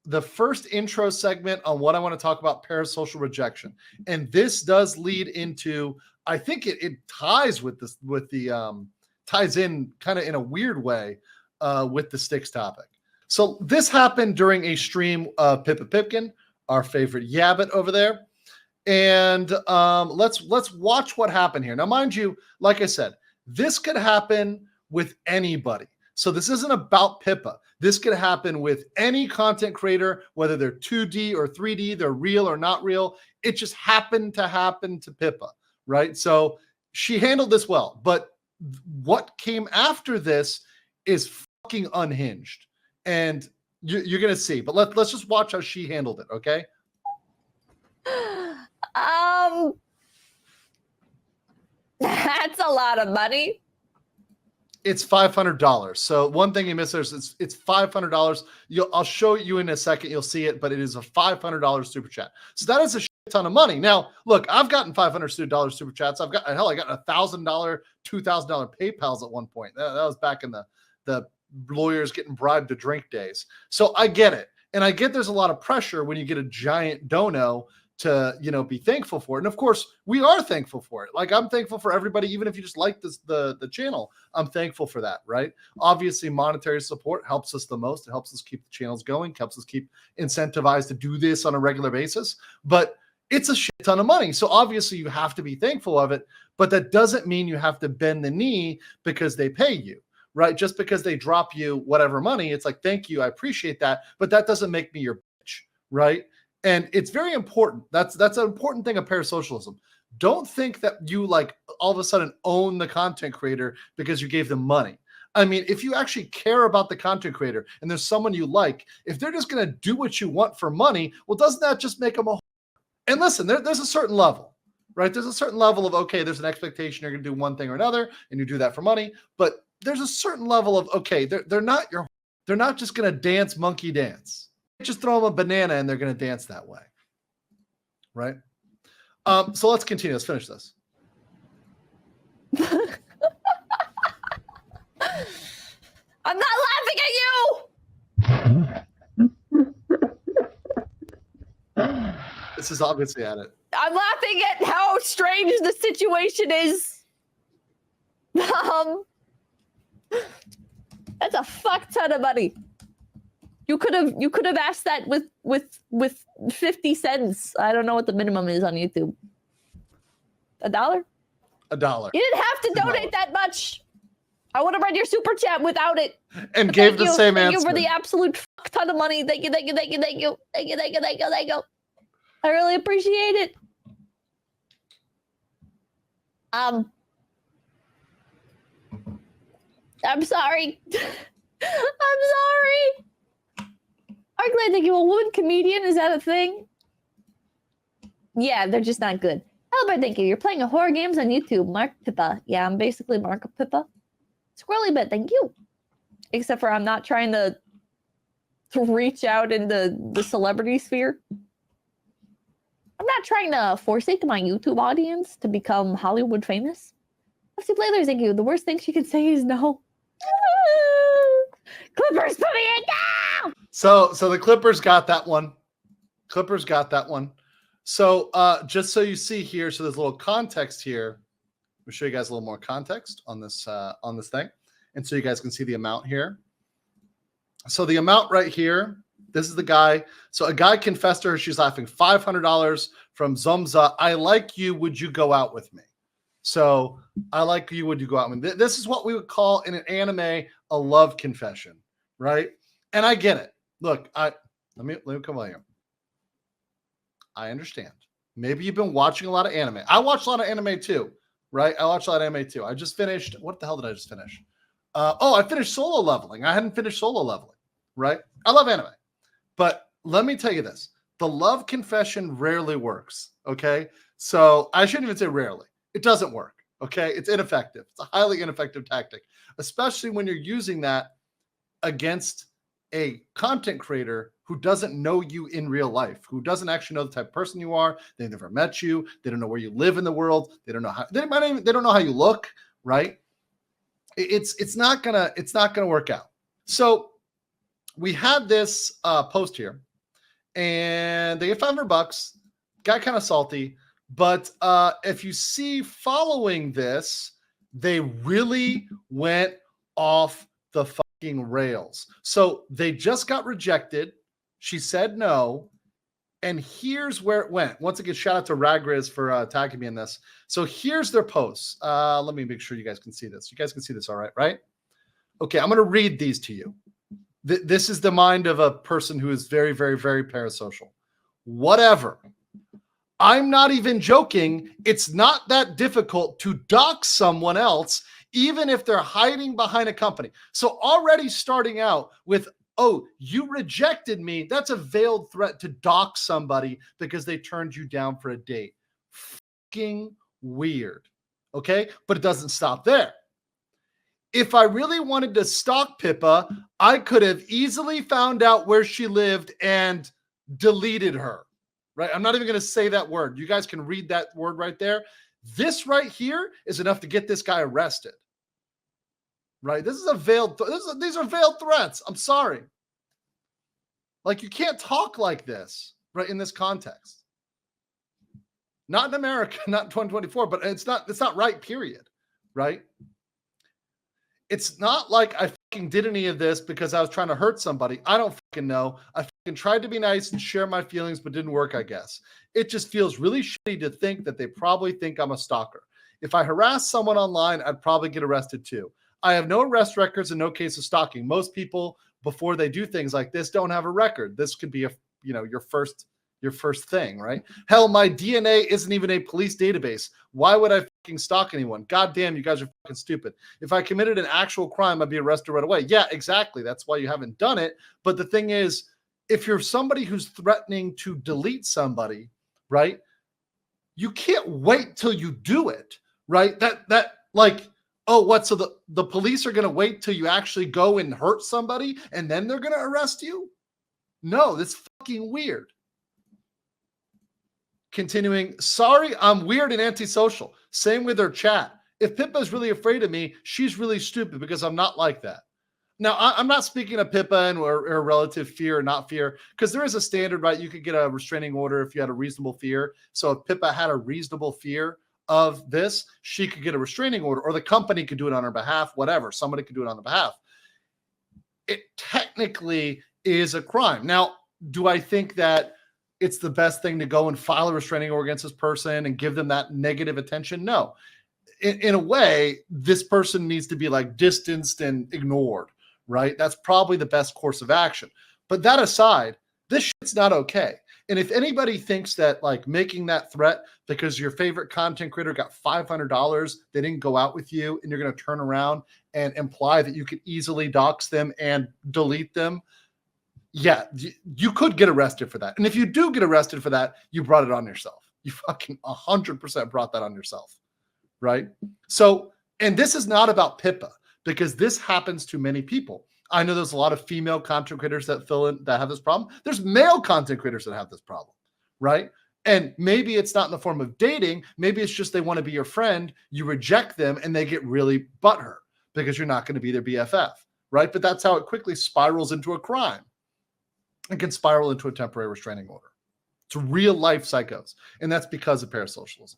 the first intro segment on what I want to talk about parasocial rejection. And this does lead into, I think it ties with this, with the, ties in kind of in a weird way with the sticks topic. So this happened during a stream of Pippa Pipkin, our favorite Yabbit over there. And let's watch what happened here. Now, mind you, like I said, this could happen with anybody. So this isn't about Pippa. This could happen with any content creator, whether they're 2D or 3D, they're real or not real. It just happened to happen to Pippa, right? So she handled this well. But what came after this is fucking unhinged. And you're going to see. But let's just watch how she handled it, okay? That's a lot of money. It's $500. So one thing you missed there is it's $500. I'll show you in a second. You'll see it, but it is a $500 super chat. So that is a shit ton of money. Now, look, I've gotten $500 super chats. I got $1,000, $2,000 PayPals at one point. That was back in the lawyers getting bribed to drink days. So I get it. And I get there's a lot of pressure when you get a giant dono to, be thankful for it. And of course, we are thankful for it. Like, I'm thankful for everybody, even if you just like the channel, I'm thankful for that, right? Obviously, monetary support helps us the most. It helps us keep the channels going, helps us keep incentivized to do this on a regular basis. But it's a shit ton of money. So obviously, you have to be thankful of it. But that doesn't mean you have to bend the knee because they pay you, right? Just because they drop you whatever money, it's like, thank you, I appreciate that. But that doesn't make me your bitch, right? And it's very important. That's an important thing of parasocialism. Don't think that you like all of a sudden own the content creator because you gave them money. I mean, if you actually care about the content creator and there's someone you like, if they're just going to do what you want for money, well, doesn't that just make them a... And listen, there's a certain level, right? There's a certain level of, okay, there's an expectation you're going to do one thing or another and you do that for money. But there's a certain level of, okay, they're not just going to dance monkey dance. Just throw them a banana and they're going to dance that way, right? So let's continue. Let's finish this. I'm not laughing at you. This is obviously at it. I'm laughing at how strange the situation is. That's a fuck ton of money. You could have asked that with 50 cents. I don't know what the minimum is on YouTube. $1? $1. You didn't have to donate that much. I would have read your super chat without it. And gave the same answer. Thank you for the absolute fuck ton of money. Thank you. I really appreciate it. I'm sorry. I'm sorry. Arclay, thank you. A woman comedian, is that a thing? Yeah, they're just not good. Albert, thank you. You're playing a horror games on YouTube. Mark Pippa. Yeah, I'm basically Mark Pippa. Squirrely bit, thank you. Except for I'm not trying to reach out into the celebrity sphere. I'm not trying to forsake my YouTube audience to become Hollywood famous. FC Players, thank you. The worst thing she can say is no. Clippers, put me in now! So the Clippers got that one. So just so you see here, so there's a little context here. Let me show you guys a little more context on this thing. And so you guys can see the amount here. So the amount right here, this is the guy. So a guy confessed to her. She's laughing. $500 from Zomza. I like you. Would you go out with me? So I like you. Would you go out with me? This is what we would call in an anime a love confession, right? And I get it. Look, let me come on here. I understand. Maybe you've been watching a lot of anime. I watch a lot of anime too, right? I watch a lot of anime too. I just finished. What the hell did I just finish? I finished Solo Leveling. I hadn't finished Solo Leveling, right? I love anime. But let me tell you this. The love confession rarely works, okay? So I shouldn't even say rarely. It doesn't work, okay? It's ineffective. It's a highly ineffective tactic, especially when you're using that against a content creator who doesn't know you in real life, who doesn't actually know the type of person you are. They've never met you. They don't know where you live in the world. They don't know how they don't know how you look, right? It's not gonna work out. So we had this post here and they get $500. Got kind of salty, but if you see following this, they really went off the fucking rails. So they just got rejected. She said no. And here's where it went. Once again, shout out to Ragriz for tagging me in this. So here's their posts. Let me make sure you guys can see this. You guys can see this all right, right? Okay, I'm going to read these to you. This is the mind of a person who is very, very, very parasocial. Whatever. I'm not even joking. It's not that difficult to dox someone else, even if they're hiding behind a company. So already starting out with, oh, you rejected me. That's a veiled threat to dox somebody because they turned you down for a date. Fucking weird. Okay? But it doesn't stop there. If I really wanted to stalk Pippa, I could have easily found out where she lived and deleted her. Right? I'm not even going to say that word. You guys can read that word right there. This right here is enough to get this guy arrested. Right? This is a veiled, these are veiled threats. I'm sorry. Like, you can't talk like this, right, in this context. Not in America, not in 2024, but it's not right, period. Right? It's not like I fucking did any of this because I was trying to hurt somebody. I don't fucking know. I fucking tried to be nice and share my feelings, but didn't work, I guess. It just feels really shitty to think that they probably think I'm a stalker. If I harass someone online, I'd probably get arrested too. I have no arrest records and no case of stalking. Most people, before they do things like this, don't have a record. This could be your first thing, right? Hell, my DNA isn't even a police database. Why would I fucking stalk anyone? God damn, you guys are fucking stupid. If I committed an actual crime, I'd be arrested right away. Yeah, exactly. That's why you haven't done it. But the thing is, if you're somebody who's threatening to delete somebody, right? You can't wait till you do it, right? That like, oh, what? So the police are going to wait till you actually go and hurt somebody and then they're going to arrest you? No, that's fucking weird. Continuing, sorry, I'm weird and antisocial. Same with her chat. If Pippa's really afraid of me, she's really stupid because I'm not like that. Now, I'm not speaking of Pippa and or relative fear or not fear, because there is a standard, right? You could get a restraining order if you had a reasonable fear. So if Pippa had a reasonable fear of this, she could get a restraining order, or the company could do it on her behalf, whatever. Somebody could do it on the behalf. It technically is a crime. Now, do I think that it's the best thing to go and file a restraining order against this person and give them that negative attention? No. In a way, this person needs to be like distanced and ignored, right? That's probably the best course of action. But that aside, this shit's not okay. And if anybody thinks that like making that threat because your favorite content creator got $500, they didn't go out with you, and you're going to turn around and imply that you could easily dox them and delete them, yeah, you could get arrested for that. And if you do get arrested for that, you brought it on yourself. You fucking 100% brought that on yourself, right? So, and this is not about Pippa, because this happens to many people. I know there's a lot of female content creators that have this problem. There's male content creators that have this problem, right? And maybe it's not in the form of dating. Maybe it's just they want to be your friend. You reject them and they get really butthurt because you're not going to be their BFF, right? But that's how it quickly spirals into a crime. It can spiral into a temporary restraining order. It's real life psychos. And that's because of parasocialism.